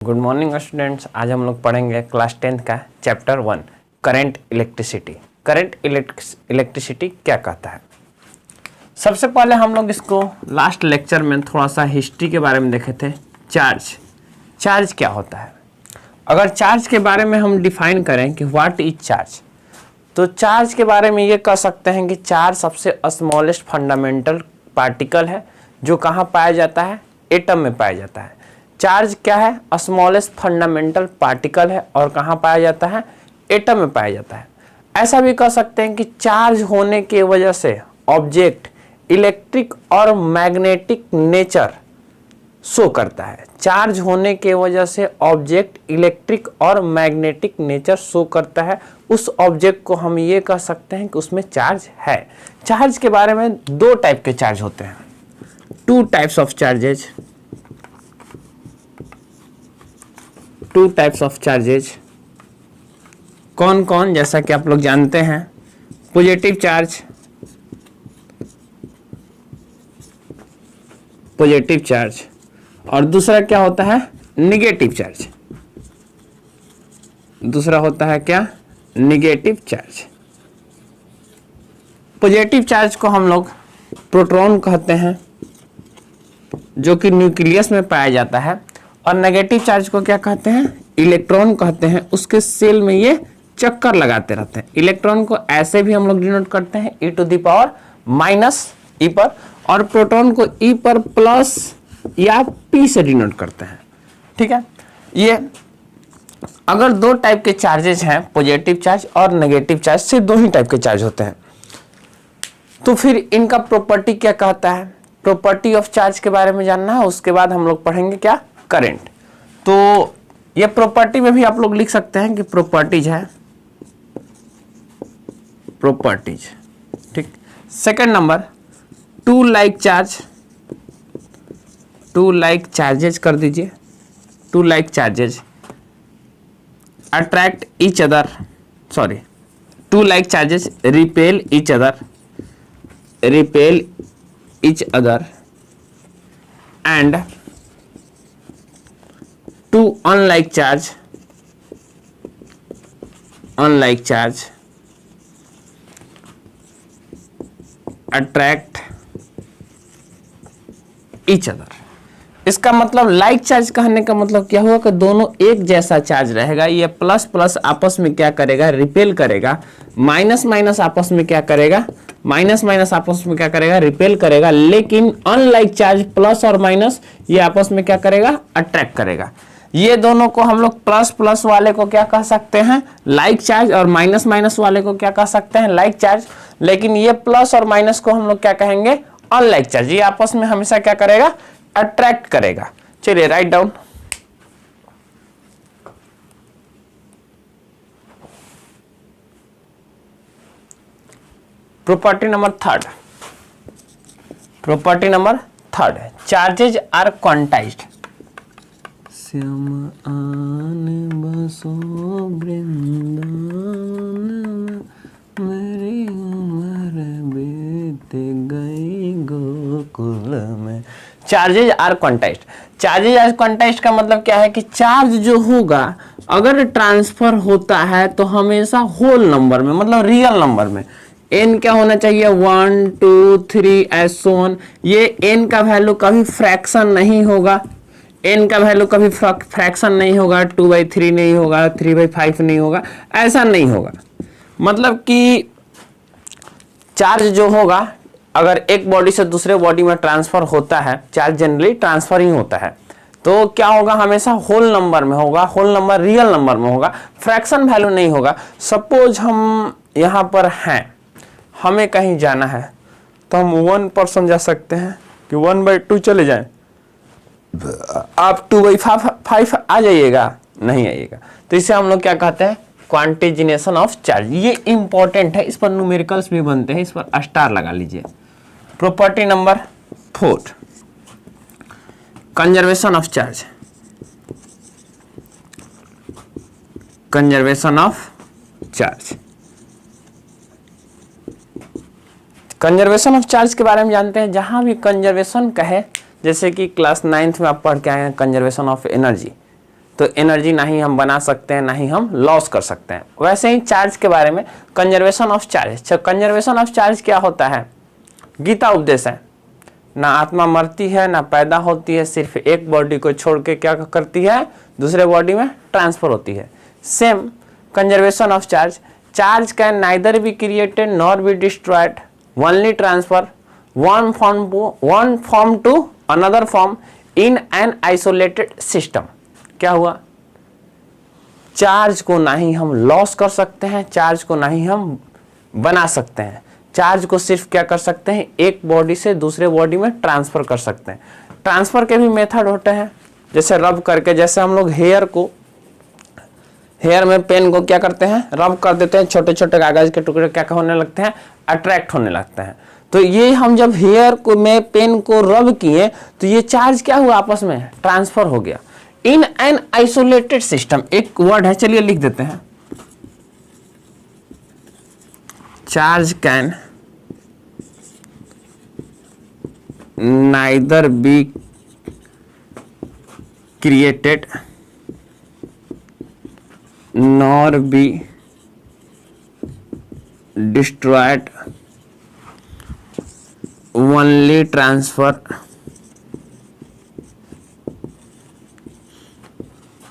Good morning students. आज हम लोग पढ़ेंगे क्लास 10th का chapter 1 current electricity. Current electricity क्या कहता है? सबसे पहले हम लोग इसको लास्ट लेक्चर में थोड़ा सा हिस्ट्री के बारे में देखे थे। चार्ज क्या होता है? अगर चार्ज के बारे में हम डिफाइन करें कि व्हाट इज चार्ज, तो चार्ज के बारे में ये कह सकते हैं कि चार्ज सबसे स्मॉलेस्ट फंडामेंटल पार्टिकल है जो कहाँ पाया जाता है? एटम में पाया जाता है। चार्ज क्या है? स्मॉलेस्ट फंडामेंटल पार्टिकल है और कहाँ पाया जाता है? एटम में पाया जाता है। ऐसा भी कह सकते हैं कि चार्ज होने की वजह से ऑब्जेक्ट इलेक्ट्रिक और मैग्नेटिक नेचर शो करता है। चार्ज होने के वजह से ऑब्जेक्ट इलेक्ट्रिक और मैग्नेटिक नेचर शो करता है। उस ऑब्जेक्ट को हम ये कह सकते हैं कि उसमें चार्ज है। चार्ज के बारे में दो टाइप के चार्ज होते हैं, two types of charges. Two types of charges कौन कौन? जैसा कि आप लोग जानते हैं, पॉजिटिव चार्ज और दूसरा क्या होता है? Negative charge. दूसरा होता है क्या? Negative charge. पॉजिटिव चार्ज को हम लोग प्रोटॉन कहते हैं जो कि न्यूक्लियस में पाया जाता है, और नेगेटिव चार्ज को क्या कहते हैं? इलेक्ट्रॉन कहते हैं। उसके सेल में ये चक्कर लगाते रहते हैं। इलेक्ट्रॉन को ऐसे भी हम लोग डिनोट करते हैं e⁻⁻e पर, और प्रोटॉन को e पर प्लस या p से डिनोट करते हैं। ठीक है, ये अगर दो टाइप के चार्जेस हैं, पॉजिटिव चार्ज और नेगेटिव चार्ज, सिर्फ दो ही टाइप के चार्ज होते हैं, तो फिर इनका प्रॉपर्टी क्या कहता है? प्रॉपर्टी ऑफ चार्ज के बारे में जानना है। उसके बाद हम लोग पढ़ेंगे क्या? करंट। तो ये प्रॉपर्टी में भी आप लोग लिख सकते हैं कि प्रॉपर्टीज है, प्रॉपर्टीज। ठीक। Second number, two like charges कर दीजिए। Two like charges attract each other, sorry, two like charges repel each other and two unlike charge attract each other। इसका मतलब लाइक चार्ज कहने का मतलब क्या हुआ कि दोनों एक जैसा चार्ज रहेगा। ये प्लस प्लस आपस में क्या करेगा? रिपेल करेगा। माइनस माइनस आपस में क्या करेगा? रिपेल करेगा। लेकिन अनलाइक चार्ज प्लस और माइनस ये आपस में क्या करेगा? अट्रैक्ट करेगा। ये दोनों को हम लोग प्लस प्लस वाले को क्या कह सकते हैं? लाइक चार्ज, और माइनस माइनस वाले को क्या कह सकते हैं? Like charge. लेकिन ये प्लस और माइनस को हम लोग क्या कहेंगे? Unlike charge. ये आपस में हमेशा क्या करेगा? अट्रैक्ट करेगा। चलिए write down. Property number third, charges are quantised. Shyam आन बसो वृंदावन, मेरी उम्र बीत गई गोकुल में। Charges are quantised. Charges are quantised का मतलब क्या है कि चार्ज जो होगा अगर ट्रांसफर होता है तो हमेशा होल नंबर में, मतलब रियल नंबर में। n क्या होना चाहिए? 1 2 3 ऐसो ऑन। ये n का वैल्यू कभी फ्रैक्शन नहीं होगा। n का वैल्यू कभी फ्रैक्शन नहीं होगा, 2/3 नहीं होगा, 3/5 नहीं होगा, ऐसा नहीं होगा। मतलब कि चार्ज जो होगा अगर एक बॉडी से दूसरे बॉडी में ट्रांसफर होता है, चार्ज जनरली ट्रांसफर ही होता है, तो क्या होगा? हमेशा होल नंबर में होगा। होल नंबर रियल नंबर में होगा, फ्रैक्शन वैल्यू नहीं होगा। सपोज हम यहाँ पर हैं, हमें कहीं जाना है, तो हम 1% जा सकते हैं कि 1/2 चले जाएं। आप 2/5 आ जाइएगा? नहीं आइएगा। तो इसे हम लोग क्या कहते हैं? क्वांटिजिनेशन ऑफ चार्ज। ये इंपॉर्टेंट है, इस पर न्यूमेरिकल्स भी बनते हैं, इस पर स्टार लगा लीजिए। Property number 4, conservation of charge. Conservation of charge के बारे में जानते हैं। जहां भी कंजर्वेशन कहे, जैसे कि क्लास 9th में आप पढ़ के आए हैं कंजर्वेशन ऑफ एनर्जी, तो एनर्जी ना ही हम बना सकते हैं ना ही हम लॉस कर सकते हैं। वैसे ही चार्ज के बारे में, conservation of charge. Conservation of charge क्या होता है? गीता उपदेश है, ना आत्मा मरती है ना पैदा होती है, सिर्फ एक बॉडी को छोड़ के क्या करती है, दूसरे बॉडी में ट्रांसफर होती है। Same conservation of charge, charge can neither be created nor be destroyed, only transfer one form to another form in an isolated system. क्या हुआ? चार्ज को ना ही हम लॉस कर सकते हैं, चार्ज को ना ही हम बना सकते हैं, चार्ज को सिर्फ क्या कर सकते हैं, एक बॉडी से दूसरे बॉडी में ट्रांसफर कर सकते हैं। ट्रांसफर के भी मेथड होते हैं, जैसे रब करके, जैसे हम लोग हेयर में पेन को क्या करते हैं, रब कर देते हैं, छोटे छोटे कागज के टुकड़े क्या होने लगते हैं, अट्रैक्ट होने लगते हैं। तो ये हम जब हेयर को में पेन को रब किए तो ये चार्ज क्या हुआ, आपस में ट्रांसफर हो गया। इन एन आइसोलेटेड सिस्टम, एक वर्ड है, चलिए लिख देते हैं, charge can neither be created nor be destroyed, only transfer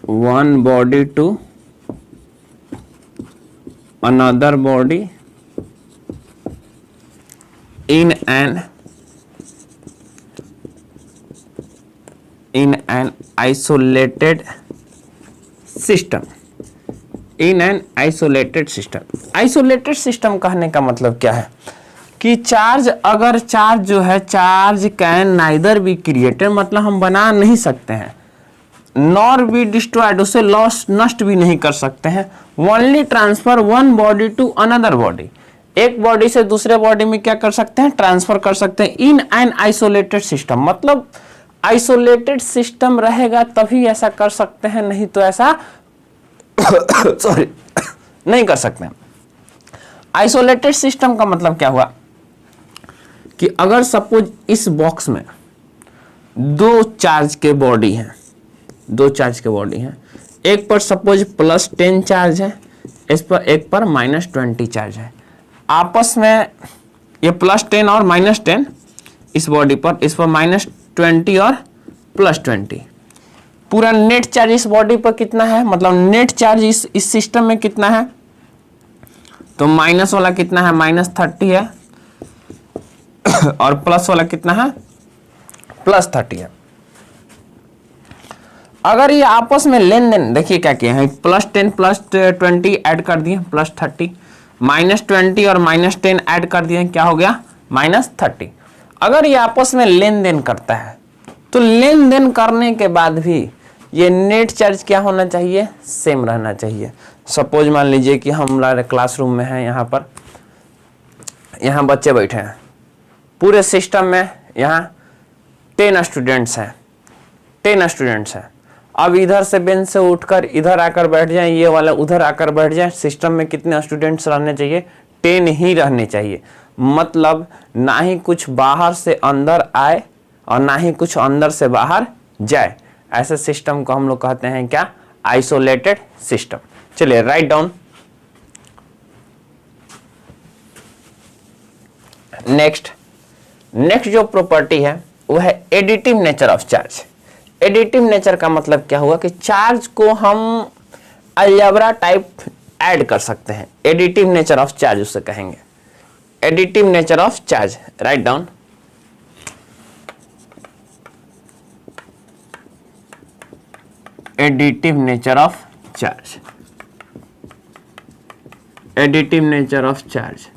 one body to another body in an isolated system, in an isolated system। isolated system कहने का मतलब क्या है कि चार्ज, अगर चार्ज जो है, charge can neither be created, मतलब हम बना नहीं सकते हैं, नॉर बी डिस्ट्रॉयड, उसे लॉस नष्ट भी नहीं कर सकते हैं, only transfer one body to another body, एक बॉडी से दूसरे बॉडी में क्या कर सकते हैं, ट्रांसफर कर सकते हैं। इन एन आइसोलेटेड सिस्टम, मतलब आइसोलेटेड सिस्टम रहेगा तभी ऐसा कर सकते हैं, नहीं तो ऐसा सॉरी नहीं कर सकते। आइसोलेटेड सिस्टम का मतलब क्या हुआ कि अगर सपोज इस बॉक्स में दो चार्ज के बॉडी हैं, एक पर सपोज +10 चार्ज है, इस पर एक पर -20 चार्ज है, आपस में ये +10 और -10 इस बॉडी पर, इस पर -20 और +20, पूरा नेट चार्ज इस बॉडी पर कितना है, मतलब नेट चार्ज इस सिस्टम में कितना है, तो माइनस वाला कितना है, -30 है, और प्लस वाला कितना है, +30 है। अगर ये आपस में लेन देन, देखिए क्या किया है, +10 +20 ऐड कर दिए, +30, -20 और -10 ऐड कर दिए, क्या हो गया, -30। अगर ये आपस में लेन देन करता है तो लेन देन करने के बाद भी ये नेट चार्ज क्या होना चाहिए, सेम रहना चाहिए। सपोज मान लीजिए कि हम क्लासरूम में हैं, यहाँ बच्चे बैठे हैं, पूरे सिस्टम में यहाँ 10 स्टूडेंट्स हैं। अब इधर से बेंच से उठकर इधर आकर बैठ जाएं, ये वाला उधर आकर बैठ जाएं, सिस्टम में कितने स्टूडेंट्स रहने चाहिए, 10 ही रहने चाहिए। मतलब ना ही कुछ बाहर से अंदर आए और ना ही कुछ अंदर से बाहर जाए, ऐसे सिस्टम को हम लोग कहते हैं क्या, आइसोलेटेड सिस्टम। चलिए राइट डाउन। नेक्स्ट जो प्रॉपर्टी है वो है additive nature of charge. Additive nature का मतलब क्या हुआ कि चार्ज को हम अलजेब्रा टाइप ऐड कर सकते हैं, एडिटिव नेचर ऑफ चार्ज उसे कहेंगे, additive nature of charge. Write down. Additive nature of charge, additive nature of charge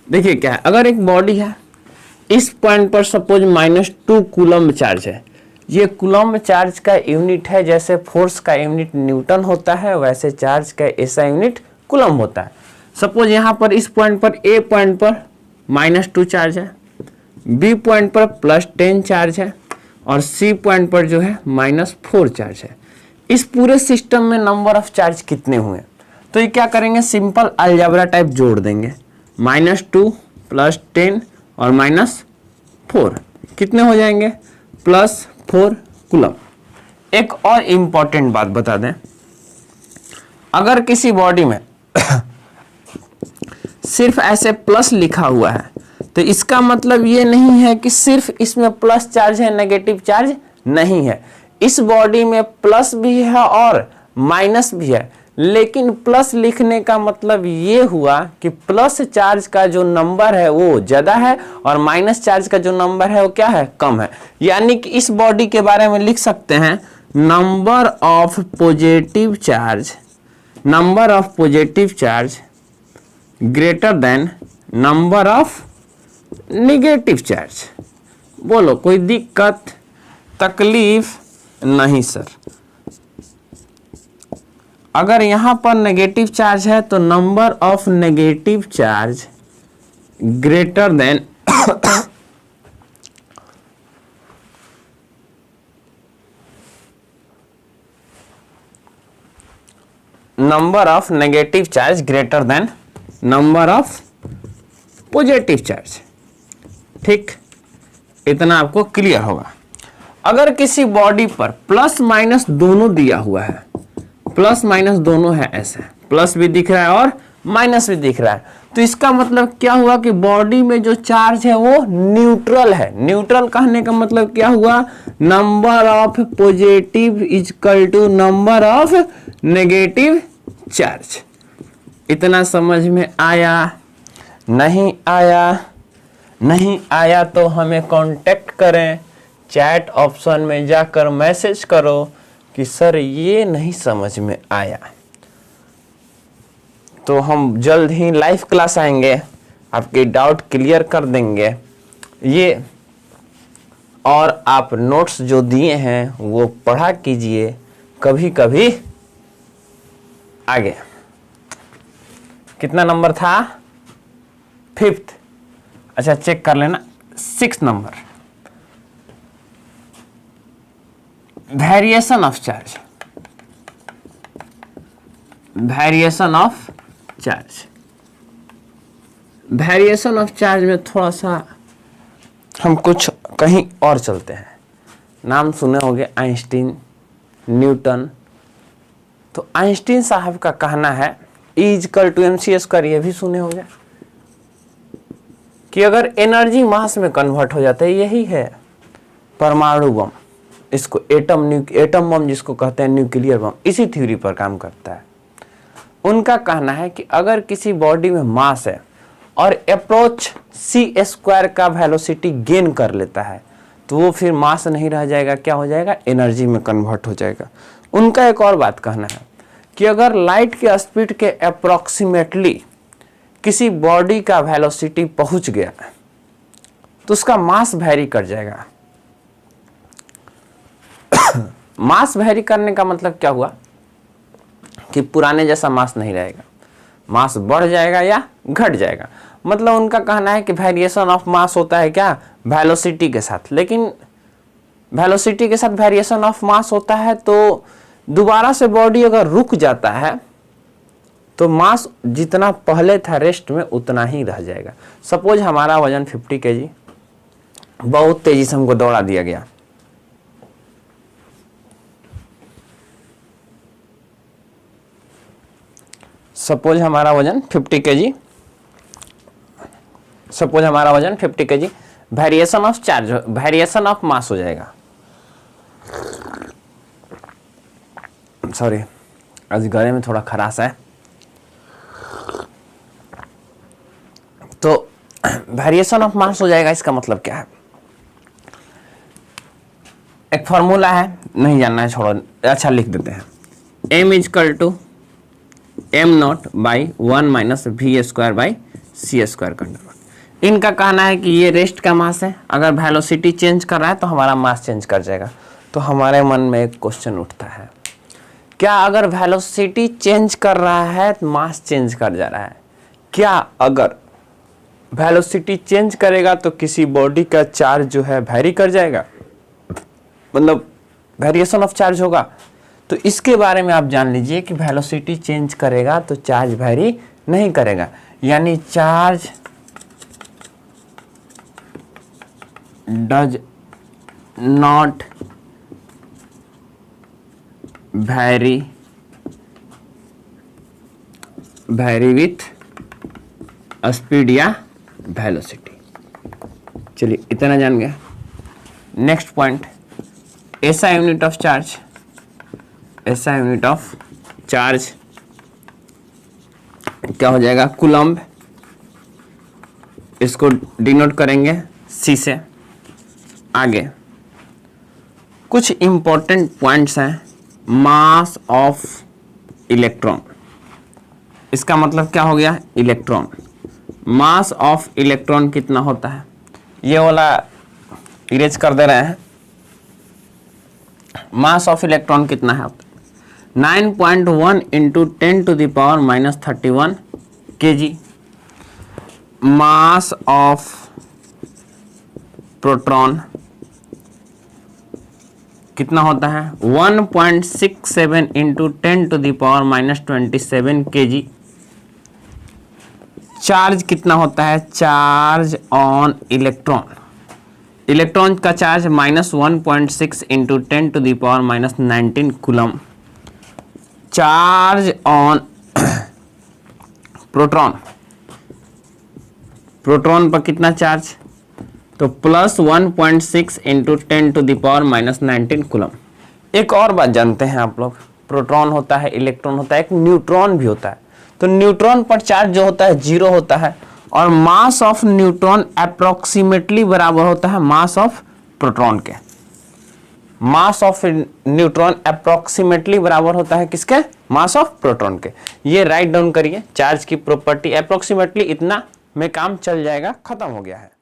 देखिए क्या है, अगर एक बॉडी है, इस पॉइंट पर सपोज -2 कूलम्ब चार्ज है, ये कूलम्ब चार्ज का यूनिट है, जैसे फोर्स का यूनिट न्यूटन होता है वैसे चार्ज का ऐसा यूनिट कूलम्ब होता है। सपोज यहाँ पर इस पॉइंट पर, ए पॉइंट पर -2 चार्ज है, बी पॉइंट पर +10 चार्ज है और सी पॉइंट पर जो है -4 चार्ज है। इस पूरे सिस्टम में नंबर ऑफ चार्ज कितने हुए, तो ये क्या करेंगे, सिंपल अलजेब्रा टाइप जोड़ देंगे, -2 +10 और -4 कितने हो जाएंगे, +4 कूलम। एक और इंपॉर्टेंट बात बता दें, अगर किसी बॉडी में सिर्फ ऐसे प्लस लिखा हुआ है तो इसका मतलब ये नहीं है कि सिर्फ इसमें प्लस चार्ज है, नेगेटिव चार्ज नहीं है। इस बॉडी में प्लस भी है और माइनस भी है, लेकिन प्लस लिखने का मतलब ये हुआ कि प्लस चार्ज का जो नंबर है वो ज्यादा है और माइनस चार्ज का जो नंबर है वो क्या है, कम है। यानी कि इस बॉडी के बारे में लिख सकते हैं number of positive charge greater than number of negative charge. बोलो कोई दिक्कत तकलीफ नहीं सर। अगर यहां पर नेगेटिव चार्ज है तो number of negative charge greater than number of negative charge greater than number of positive charge. ठीक, इतना आपको क्लियर होगा। अगर किसी बॉडी पर प्लस माइनस दोनों दिया हुआ है, प्लस माइनस दोनों है, ऐसे प्लस भी दिख रहा है और माइनस भी दिख रहा है, तो इसका मतलब क्या हुआ कि बॉडी में जो चार्ज है वो न्यूट्रल है। न्यूट्रल कहने का मतलब क्या हुआ, number of positive equal to number of negative charge. इतना समझ में आया? नहीं आया? नहीं आया तो हमें कांटेक्ट करें, चैट ऑप्शन में जाकर मैसेज करो कि सर ये नहीं समझ में आया। तो हम जल्द ही लाइव क्लास आएंगे, आपके डाउट क्लियर कर देंगे ये। और आप नोट्स जो दिए हैं वो पढ़ा कीजिए कभी कभी आगे। कितना नंबर था? 5th। अच्छा चेक कर लेना 6th number, variation of charge. Variation of charge, variation of charge में थोड़ा सा हम कुछ कहीं और चलते हैं। नाम सुने होंगे आइंस्टीन, न्यूटन। तो आइंस्टीन साहब का कहना है E=mc²। ये भी सुने होंगे कि अगर एनर्जी मास में कन्वर्ट हो जाता है, यही है परमाणु बम, इसको एटम बम जिसको कहते हैं, न्यूक्लियर बम, इसी थ्योरी पर काम करता है। उनका कहना है कि अगर किसी बॉडी में मास है और अप्रोच c² का वेलोसिटी गेन कर लेता है तो वो फिर मास नहीं रह जाएगा, क्या हो जाएगा, एनर्जी में कन्वर्ट हो जाएगा। उनका एक और बात कहना है कि अगर लाइट के स्पीड के अप्रोक्सीमेटली किसी बॉडी का वेलोसिटी पहुंच गया तो उसका मास वेरी कर जाएगा। मास वेरी करने का मतलब क्या हुआ कि पुराने जैसा मास नहीं रहेगा, मास बढ़ जाएगा या घट जाएगा। मतलब उनका कहना है कि वेरिएशन ऑफ मास होता है क्या, वेलोसिटी के साथ। लेकिन वेलोसिटी के साथ वेरिएशन ऑफ मास होता है तो दोबारा से बॉडी अगर रुक जाता है तो मास जितना पहले था रेस्ट में उतना ही रह जाएगा। सपोज हमारा वजन 50 kg, बहुत तेजी से हमको दौड़ा दिया गया, सपोज हमारा वजन 50 kg, सपोज हमारा वजन 50 kg, variation of charge, variation of mass हो जाएगा। सॉरी, आज गले में थोड़ा खराश है। तो वेरिएशन ऑफ मास हो जाएगा, इसका मतलब क्या है, एक फॉर्मूला है, नहीं जानना है छोड़ो, अच्छा लिख देते हैं। m m0/1 - v²/c² control. इनका कहना है कि ये रेस्ट का मास है, अगर वेलोसिटी चेंज कर रहा है तो हमारा मास चेंज कर जाएगा। तो हमारे मन में एक क्वेश्चन उठता है, क्या अगर वेलोसिटी चेंज कर रहा है तो मास चेंज कर जा रहा है? क्या अगर वेलोसिटी चेंज करेगा तो किसी बॉडी का चार्ज जो है वेरी कर जाएगा, मतलब वेरिएशन ऑफ चार्ज होगा? तो इसके बारे में आप जान लीजिए कि वेलोसिटी चेंज करेगा तो चार्ज वेरी नहीं करेगा, यानी charge does not vary with speed या वेलोसिटी। चलिए इतना जान गया। नेक्स्ट पॉइंट, ऐसा यूनिट ऑफ चार्ज, ऐसा यूनिट ऑफ चार्ज क्या हो जाएगा, कूलम्ब। इसको डिनोट करेंगे सी से। आगे कुछ इंपॉर्टेंट पॉइंट्स हैं। मास ऑफ इलेक्ट्रॉन, इसका मतलब क्या हो गया, इलेक्ट्रॉन। मास ऑफ इलेक्ट्रॉन कितना होता है, ये वाला इरेज कर दे रहे हैं। मास ऑफ इलेक्ट्रॉन कितना है, 9.1 into 10⁻³ kg। Mass of proton कितना होता है, 1.67 इंटू 10⁻27 kg। चार्ज कितना होता है, चार्ज ऑन इलेक्ट्रॉन, इलेक्ट्रॉन का charge -1.6 into 10⁻19 coulomb. Charge on proton, proton पर कितना चार्ज, तो +1.6 इंटू 10⁻19 कूलम। एक और बात जानते हैं आप लोग, प्रोटॉन होता है, इलेक्ट्रॉन होता है, एक न्यूट्रॉन भी होता है। तो न्यूट्रॉन पर चार्ज जो होता है 0 होता है, और मास ऑफ न्यूट्रॉन अप्रोक्सीमेटली बराबर होता है मास ऑफ प्रोटॉन के। मास ऑफ न्यूट्रॉन अप्रोक्सीमेटली बराबर होता है किसके, मास ऑफ प्रोटॉन के। ये राइट डाउन करिए, चार्ज की प्रॉपर्टी अप्रोक्सीमेटली इतना में काम चल जाएगा, खत्म हो गया है।